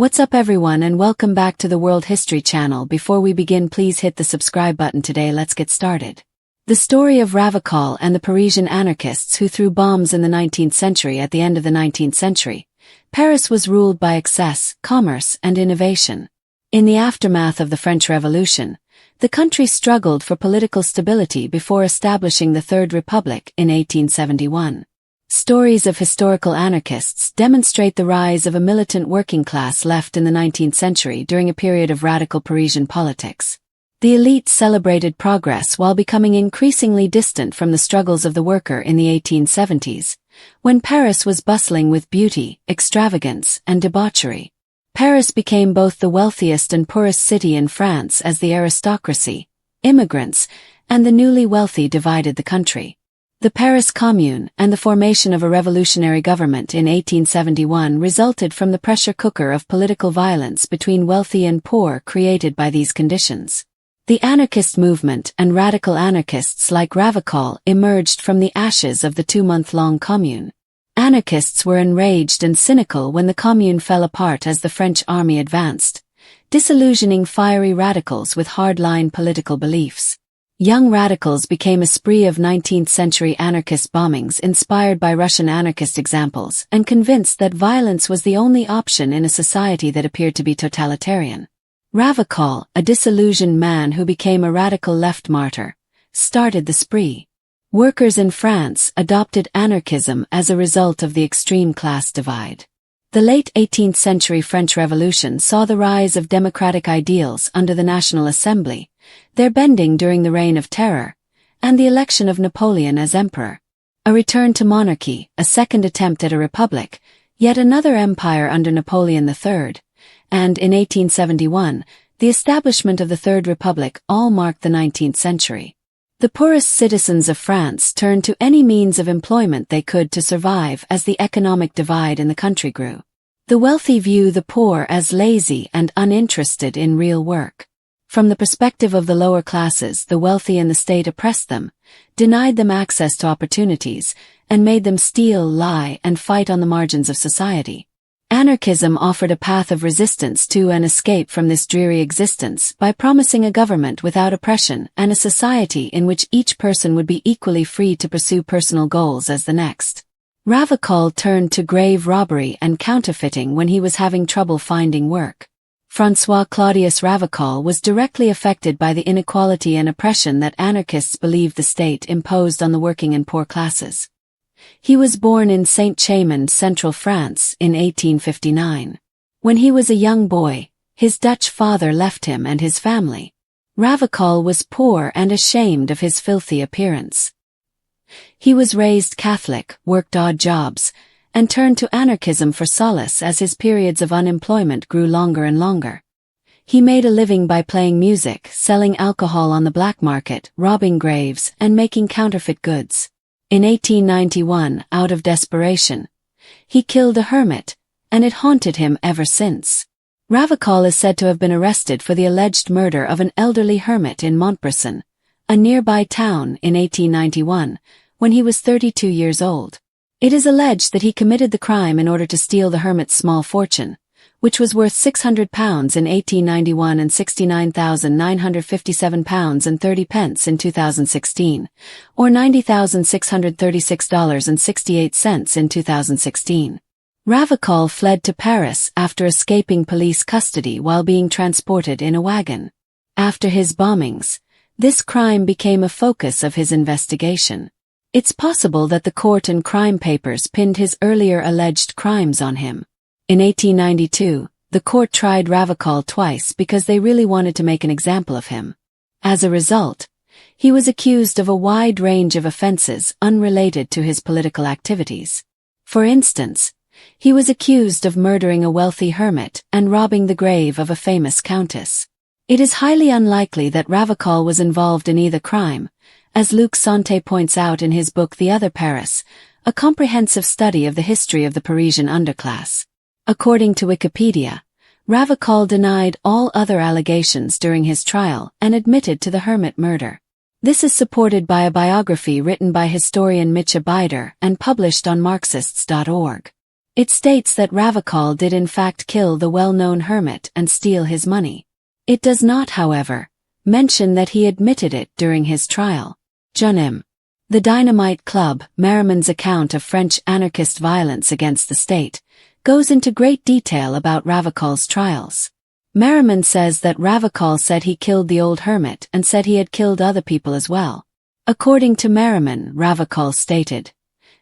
What's up everyone and welcome back to the World History Channel. Before we begin, please hit the subscribe button today. Let's get started. The story of Ravachol and the Parisian anarchists who threw bombs in the 19th century. At the end of the 19th century, Paris was ruled by excess, commerce, and innovation. In the aftermath of the French Revolution, the country struggled for political stability before establishing the Third Republic in 1871. Stories of historical anarchists demonstrate the rise of a militant working class left in the 19th century during a period of radical Parisian politics. The elite celebrated progress while becoming increasingly distant from the struggles of the worker in the 1870s, when Paris was bustling with beauty, extravagance, and debauchery. Paris became both the wealthiest and poorest city in France as the aristocracy, immigrants, and the newly wealthy divided the country. The Paris Commune and the formation of a revolutionary government in 1871 resulted from the pressure cooker of political violence between wealthy and poor created by these conditions. The anarchist movement and radical anarchists like Ravachol emerged from the ashes of the 2-month-long Commune. Anarchists were enraged and cynical when the Commune fell apart as the French army advanced, disillusioning fiery radicals with hardline political beliefs. Young radicals became a spree of 19th-century anarchist bombings inspired by Russian anarchist examples and convinced that violence was the only option in a society that appeared to be totalitarian. Ravachol, a disillusioned man who became a radical left martyr, started the spree. Workers in France adopted anarchism as a result of the extreme class divide. The late 18th century French Revolution saw the rise of democratic ideals under the National Assembly, their bending during the Reign of Terror, and the election of Napoleon as emperor. A return to monarchy, a second attempt at a republic, yet another empire under Napoleon III, and in 1871, the establishment of the Third Republic all marked the 19th century. The poorest citizens of France turned to any means of employment they could to survive as the economic divide in the country grew. The wealthy view the poor as lazy and uninterested in real work. From the perspective of the lower classes, the wealthy and the state oppressed them, denied them access to opportunities, and made them steal, lie, and fight on the margins of society. Anarchism offered a path of resistance to and escape from this dreary existence by promising a government without oppression and a society in which each person would be equally free to pursue personal goals as the next. Ravachol turned to grave robbery and counterfeiting when he was having trouble finding work. François Claudius Ravachol was directly affected by the inequality and oppression that anarchists believed the state imposed on the working and poor classes. He was born in Saint-Chamond, central France, in 1859. When he was a young boy, his Dutch father left him and his family. Ravachol was poor and ashamed of his filthy appearance. He was raised Catholic, worked odd jobs, and turned to anarchism for solace as his periods of unemployment grew longer and longer. He made a living by playing music, selling alcohol on the black market, robbing graves, and making counterfeit goods. In 1891, out of desperation, he killed a hermit, and it haunted him ever since. Ravachol is said to have been arrested for the alleged murder of an elderly hermit in Montbrison, a nearby town, in 1891, when he was 32 years old. It is alleged that he committed the crime in order to steal the hermit's small fortune, which was worth £600 in 1891 and £69,957 and 30 pence in 2016, or $90,636.68 in 2016. Ravachol fled to Paris after escaping police custody while being transported in a wagon. After his bombings, this crime became a focus of his investigation. It's possible that the court and crime papers pinned his earlier alleged crimes on him. In 1892, the court tried Ravachol twice because they really wanted to make an example of him. As a result, he was accused of a wide range of offenses unrelated to his political activities. For instance, he was accused of murdering a wealthy hermit and robbing the grave of a famous countess. It is highly unlikely that Ravachol was involved in either crime, as Luc Sante points out in his book The Other Paris, a comprehensive study of the history of the Parisian underclass. According to Wikipedia, Ravachol denied all other allegations during his trial and admitted to the hermit murder. This is supported by a biography written by historian Mitja Beider and published on Marxists.org. It states that Ravachol did in fact kill the well-known hermit and steal his money. It does not, however, mention that he admitted it during his trial. Junim. The Dynamite Club, Merriman's account of French anarchist violence against the state, goes into great detail about Ravachol's trials. Merriman says that Ravachol said he killed the old hermit and said he had killed other people as well. According to Merriman, Ravachol stated,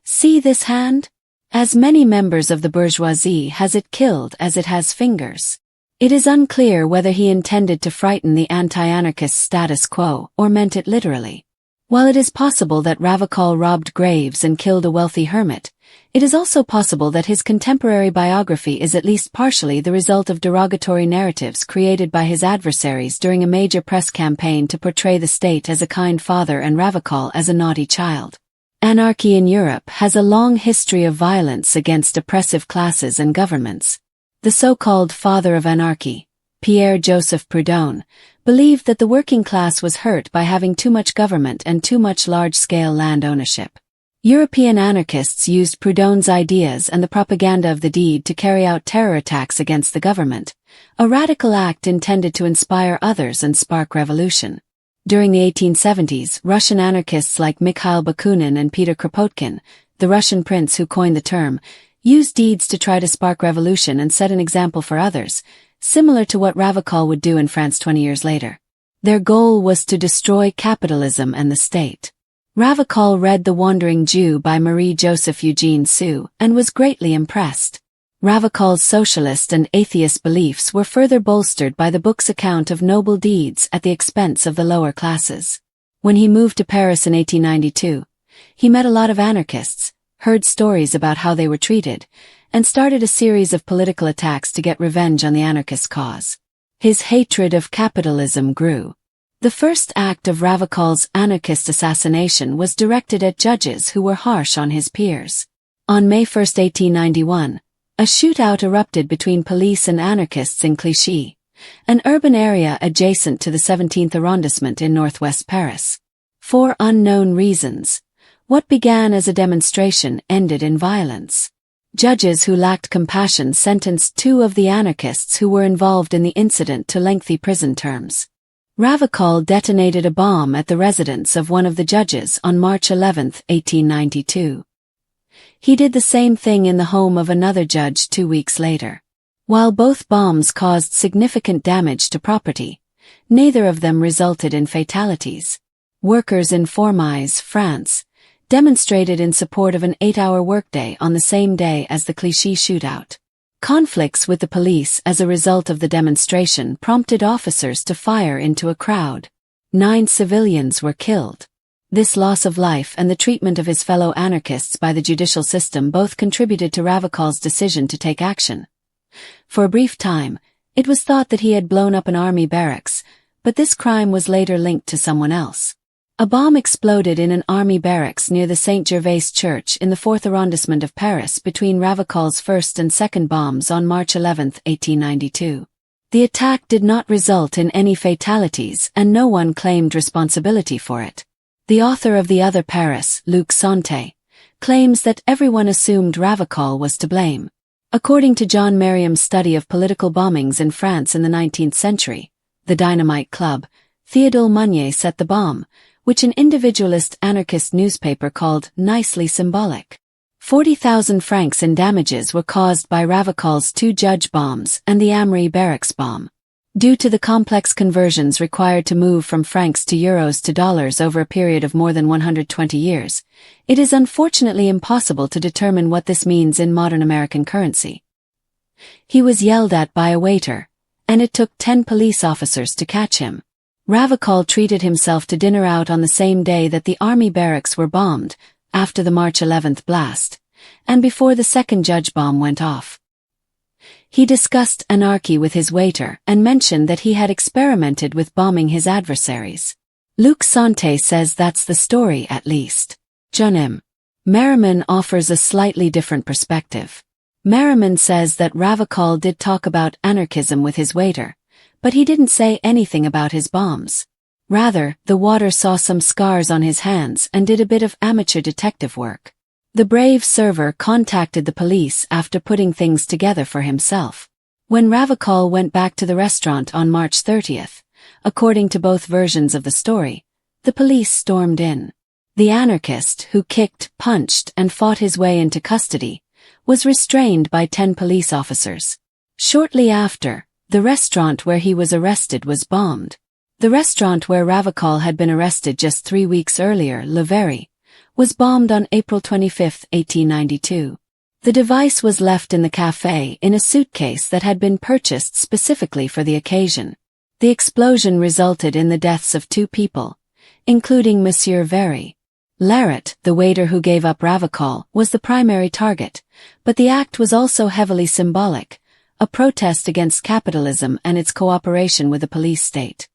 "See this hand? As many members of the bourgeoisie has it killed as it has fingers." It is unclear whether he intended to frighten the anti-anarchist status quo or meant it literally. While it is possible that Ravachol robbed graves and killed a wealthy hermit, it is also possible that his contemporary biography is at least partially the result of derogatory narratives created by his adversaries during a major press campaign to portray the state as a kind father and Ravachol as a naughty child. Anarchy in Europe has a long history of violence against oppressive classes and governments. The so-called father of anarchy, Pierre-Joseph Proudhon, believed that the working class was hurt by having too much government and too much large-scale land ownership. European anarchists used Proudhon's ideas and the propaganda of the deed to carry out terror attacks against the government, a radical act intended to inspire others and spark revolution. During the 1870s, Russian anarchists like Mikhail Bakunin and Peter Kropotkin, the Russian prince who coined the term, used deeds to try to spark revolution and set an example for others, similar to what Ravachol would do in France 20 years later. Their goal was to destroy capitalism and the state. Ravachol read The Wandering Jew by Marie-Joseph Eugene Sue and was greatly impressed. Ravachol's socialist and atheist beliefs were further bolstered by the book's account of noble deeds at the expense of the lower classes. When he moved to Paris in 1892, he met a lot of anarchists, heard stories about how they were treated, and started a series of political attacks to get revenge on the anarchist cause. His hatred of capitalism grew. The first act of Ravachol's anarchist assassination was directed at judges who were harsh on his peers. On May 1, 1891, a shootout erupted between police and anarchists in Clichy, an urban area adjacent to the 17th arrondissement in northwest Paris. For unknown reasons, what began as a demonstration ended in violence. Judges who lacked compassion sentenced 2 of the anarchists who were involved in the incident to lengthy prison terms. Ravachol detonated a bomb at the residence of one of the judges on March 11, 1892. He did the same thing in the home of another judge 2 weeks later. While both bombs caused significant damage to property, neither of them resulted in fatalities. Workers in Fourmies, France, demonstrated in support of an 8-hour workday on the same day as the Clichy shootout. Conflicts with the police as a result of the demonstration prompted officers to fire into a crowd. 9 civilians were killed. This loss of life and the treatment of his fellow anarchists by the judicial system both contributed to Ravachol's decision to take action. For a brief time, it was thought that he had blown up an army barracks, but this crime was later linked to someone else. A bomb exploded in an army barracks near the Saint-Gervais church in the 4th arrondissement of Paris between Ravachol's first and second bombs on March 11, 1892. The attack did not result in any fatalities and no one claimed responsibility for it. The author of The Other Paris, Luc Santé, claims that everyone assumed Ravachol was to blame. According to John Merriam's study of political bombings in France in the 19th century, the Dynamite Club, Théodule Monnier set the bomb, which an individualist anarchist newspaper called nicely symbolic. 40,000 francs in damages were caused by Ravachol's 2 judge bombs and the Amry barracks bomb. Due to the complex conversions required to move from francs to euros to dollars over a period of more than 120 years, it is unfortunately impossible to determine what this means in modern American currency. He was yelled at by a waiter, and it took 10 police officers to catch him. Ravachol treated himself to dinner out on the same day that the army barracks were bombed, after the March 11th blast, and before the second judge bomb went off. He discussed anarchy with his waiter and mentioned that he had experimented with bombing his adversaries. Luc Santé says that's the story at least. Junim. Merriman offers a slightly different perspective. Merriman says that Ravachol did talk about anarchism with his waiter, but he didn't say anything about his bombs. Rather, the waiter saw some scars on his hands and did a bit of amateur detective work. The brave server contacted the police after putting things together for himself. When Ravachol went back to the restaurant on March 30th, according to both versions of the story, the police stormed in. The anarchist, who kicked, punched, and fought his way into custody, was restrained by 10 police officers. Shortly after, the restaurant where he was arrested was bombed. The restaurant where Ravachol had been arrested just 3 weeks earlier, Le Verre, was bombed on April 25, 1892. The device was left in the café in a suitcase that had been purchased specifically for the occasion. The explosion resulted in the deaths of 2 people, including Monsieur Verre. Larrett, the waiter who gave up Ravachol, was the primary target, but the act was also heavily symbolic, a protest against capitalism and its cooperation with the police state.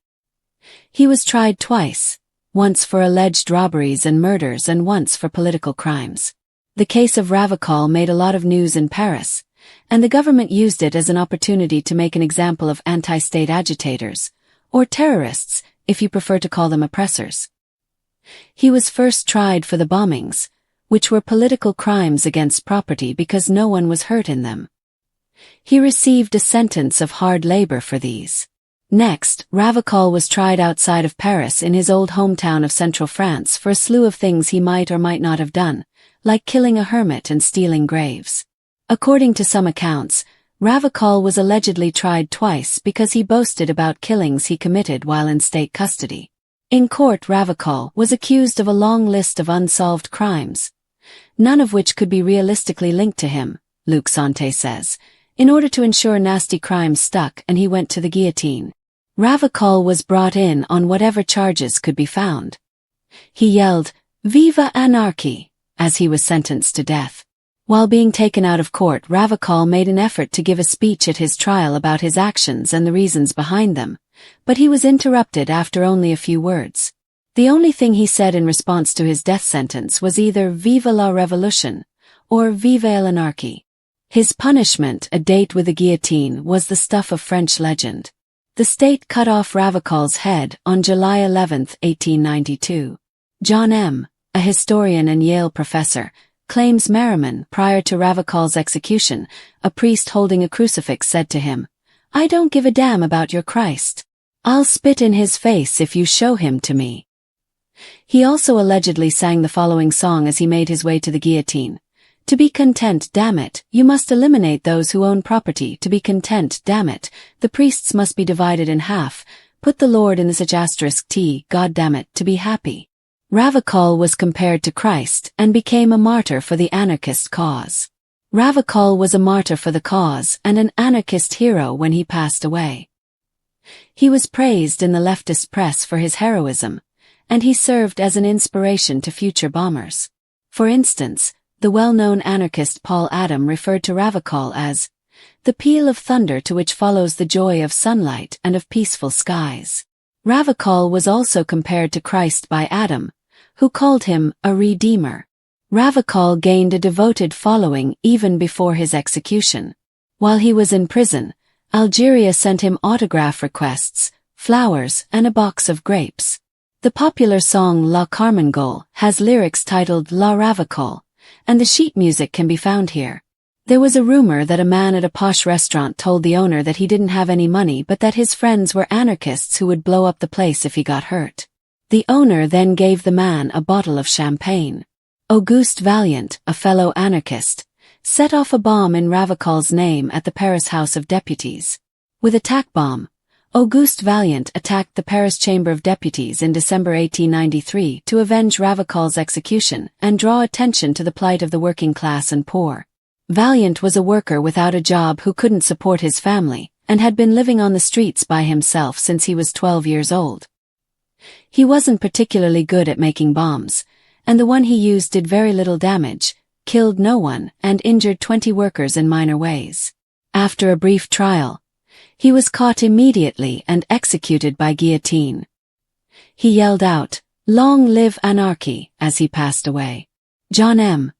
He was tried twice, once for alleged robberies and murders and once for political crimes. The case of Ravachol made a lot of news in Paris, and the government used it as an opportunity to make an example of anti-state agitators, or terrorists, if you prefer to call them oppressors. He was first tried for the bombings, which were political crimes against property because no one was hurt in them. He received a sentence of hard labor for these. Next, Ravachol was tried outside of Paris in his old hometown of central France for a slew of things he might or might not have done, like killing a hermit and stealing graves. According to some accounts, Ravachol was allegedly tried twice because he boasted about killings he committed while in state custody. In court, Ravachol was accused of a long list of unsolved crimes, none of which could be realistically linked to him, Luc Santé says. In order to ensure nasty crimes stuck, and he went to the guillotine. Ravachol was brought in on whatever charges could be found. He yelled, "Viva Anarchy!" as he was sentenced to death. While being taken out of court, Ravachol made an effort to give a speech at his trial about his actions and the reasons behind them, but he was interrupted after only a few words. The only thing he said in response to his death sentence was either "Vive la Révolution" or "Vive l'Anarchie." His punishment, a date with the guillotine, was the stuff of French legend. The state cut off Ravachol's head on July 11, 1892. John M., a historian and Yale professor, claims Merriman, prior to Ravachol's execution, a priest holding a crucifix said to him, "I don't give a damn about your Christ. I'll spit in his face if you show him to me." He also allegedly sang the following song as he made his way to the guillotine. "To be content, damn it, you must eliminate those who own property. To be content, damn it, the priests must be divided in half. Put the Lord in the *T, God damn it, to be happy." Ravachol was compared to Christ and became a martyr for the anarchist cause. Ravachol was a martyr for the cause and an anarchist hero when he passed away. He was praised in the leftist press for his heroism, and he served as an inspiration to future bombers. For instance, the well-known anarchist Paul Adam referred to Ravachol as the peal of thunder to which follows the joy of sunlight and of peaceful skies. Ravachol was also compared to Christ by Adam, who called him a redeemer. Ravachol gained a devoted following even before his execution. While he was in prison, Algeria sent him autograph requests, flowers, and a box of grapes. The popular song La Carmengole has lyrics titled La Ravachol, and the sheet music can be found here. There was a rumor that a man at a posh restaurant told the owner that he didn't have any money but that his friends were anarchists who would blow up the place if he got hurt. The owner then gave the man a bottle of champagne. Auguste Vaillant, a fellow anarchist, set off a bomb in Ravachol's name at the Paris House of Deputies. With attack bomb, Auguste Vaillant attacked the Paris Chamber of Deputies in December 1893 to avenge Ravachol's execution and draw attention to the plight of the working class and poor. Vaillant was a worker without a job who couldn't support his family, and had been living on the streets by himself since he was 12 years old. He wasn't particularly good at making bombs, and the one he used did very little damage, killed no one, and injured 20 workers in minor ways. After a brief trial, he was caught immediately and executed by guillotine. He yelled out, "Long live anarchy," as he passed away. John M.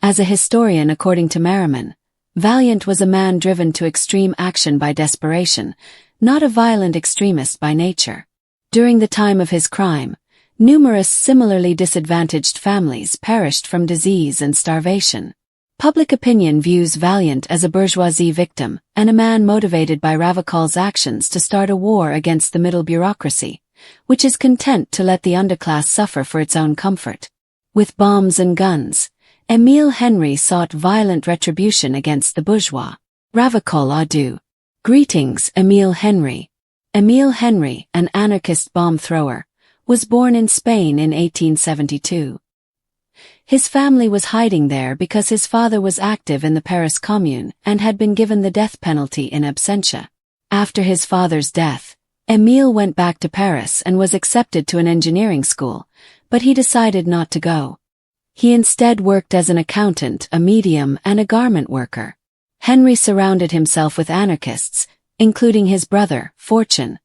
As a historian, according to Merriman, Vaillant was a man driven to extreme action by desperation, not a violent extremist by nature. During the time of his crime, Numerous similarly disadvantaged families perished from disease and starvation. Public opinion views Valiant as a bourgeoisie victim and a man motivated by Ravachol's actions to start a war against the middle bureaucracy, which is content to let the underclass suffer for its own comfort. With bombs and guns, Émile Henry sought violent retribution against the bourgeois. Ravachol adieu. Greetings, Émile Henry. Émile Henry, an anarchist bomb thrower, was born in Spain in 1872. His family was hiding there because his father was active in the Paris Commune and had been given the death penalty in absentia. After his father's death, Émile went back to Paris and was accepted to an engineering school, but he decided not to go. He instead worked as an accountant, a medium, and a garment worker. Henry surrounded himself with anarchists, including his brother, Fortune,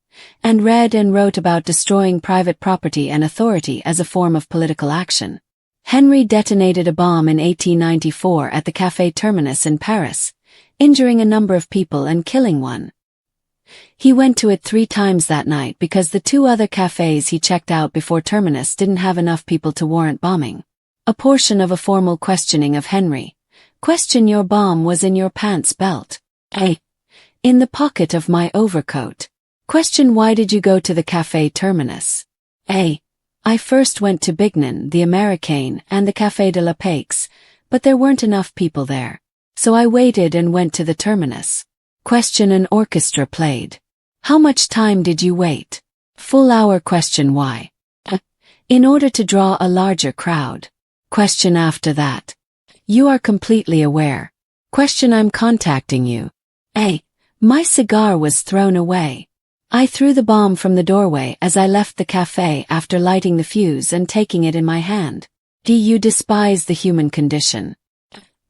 and read and wrote about destroying private property and authority as a form of political action. Henry detonated a bomb in 1894 at the Café Terminus in Paris, injuring a number of people and killing one. He went to it 3 times that night because the 2 other cafes he checked out before Terminus didn't have enough people to warrant bombing. A portion of a formal questioning of Henry. Question: your bomb was in your pants belt. A. In the pocket of my overcoat. Question: why did you go to the Café Terminus? A. I first went to Bignon, the Americain, and the Café de la Paix, but there weren't enough people there. So I waited and went to the Terminus. Question: an orchestra played. How much time did you wait? Full hour. Question: why? In order to draw a larger crowd. Question: after that? You are completely aware. Question: I'm contacting you. A. My cigar was thrown away. I threw the bomb from the doorway as I left the cafe after lighting the fuse and taking it in my hand. Do you despise the human condition?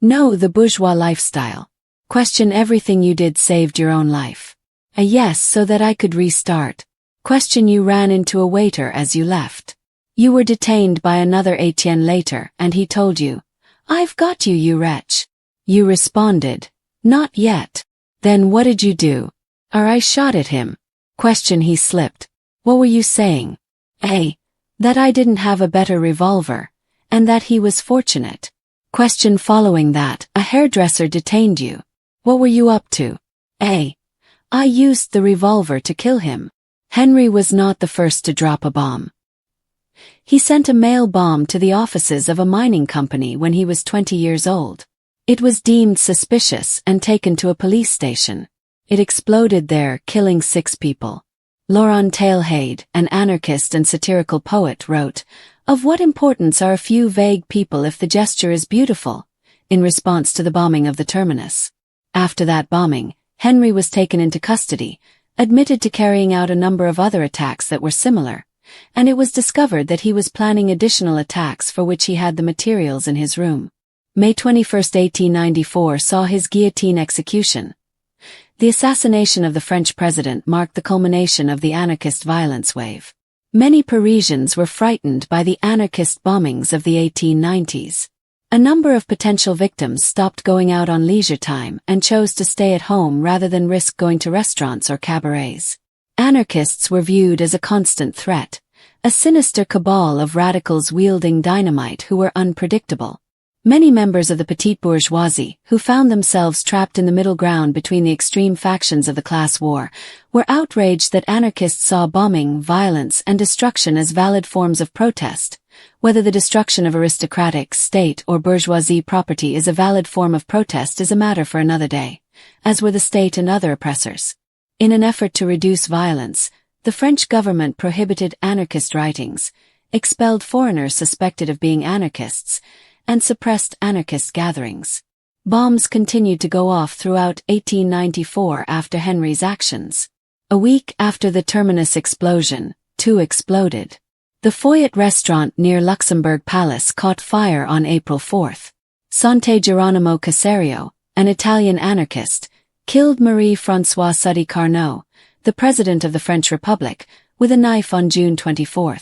No, the bourgeois lifestyle. Question: everything you did saved your own life. A yes, so that I could restart. Question: you ran into a waiter as you left. You were detained by another Etienne later and he told you, I've got you, you wretch. You responded, not yet. Then what did you do? Or I shot at him. Question: he slipped. What were you saying? A. That I didn't have a better revolver, and that he was fortunate. Question: following that, a hairdresser detained you. What were you up to? A. I used the revolver to kill him. Henry was not the first to drop a bomb. He sent a mail bomb to the offices of a mining company when he was 20 years old. It was deemed suspicious and taken to a police station. It exploded there, killing 6 people. Laurent Tailhade, an anarchist and satirical poet, wrote, "Of what importance are a few vague people if the gesture is beautiful?" in response to the bombing of the Terminus. After that bombing, Henry was taken into custody, admitted to carrying out a number of other attacks that were similar, and it was discovered that he was planning additional attacks for which he had the materials in his room. May 21, 1894 saw his guillotine execution. The assassination of the French president marked the culmination of the anarchist violence wave. Many Parisians were frightened by the anarchist bombings of the 1890s. A number of potential victims stopped going out on leisure time and chose to stay at home rather than risk going to restaurants or cabarets. Anarchists were viewed as a constant threat, a sinister cabal of radicals wielding dynamite who were unpredictable. Many members of the petite bourgeoisie, who found themselves trapped in the middle ground between the extreme factions of the class war, were outraged that anarchists saw bombing, violence, and destruction as valid forms of protest. Whether the destruction of aristocratic, state, or bourgeoisie property is a valid form of protest is a matter for another day, as were the state and other oppressors. In an effort to reduce violence, the French government prohibited anarchist writings, expelled foreigners suspected of being anarchists, and suppressed anarchist gatherings. Bombs continued to go off throughout 1894 after Henry's actions. A week after the Terminus explosion, 2 exploded. The Foyot restaurant near Luxembourg Palace caught fire on April 4. Sante Geronimo Caserio, an Italian anarchist, killed Marie-Françoise Sadi Carnot, the President of the French Republic, with a knife on June 24.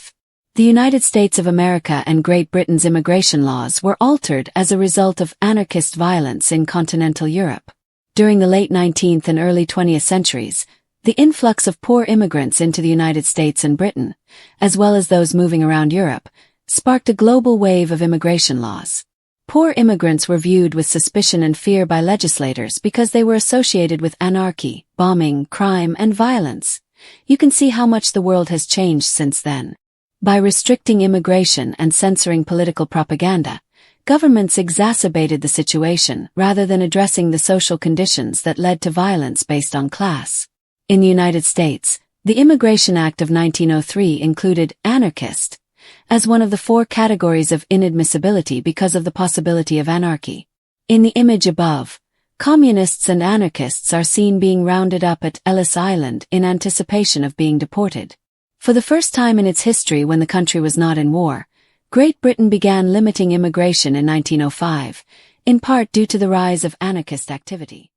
The United States of America and Great Britain's immigration laws were altered as a result of anarchist violence in continental Europe. During the late 19th and early 20th centuries, The influx of poor immigrants into the United States and Britain, as well as those moving around Europe, sparked a global wave of immigration laws. Poor immigrants were viewed with suspicion and fear by legislators because they were associated with anarchy, bombing, crime, and violence. You can see how much the world has changed since then. By restricting immigration and censoring political propaganda, governments exacerbated the situation rather than addressing the social conditions that led to violence based on class. In the United States, the Immigration Act of 1903 included Anarchist as one of the 4 categories of inadmissibility because of the possibility of anarchy. In the image above, communists and anarchists are seen being rounded up at Ellis Island in anticipation of being deported. For the first time in its history when the country was not in war, Great Britain began limiting immigration in 1905, in part due to the rise of anarchist activity.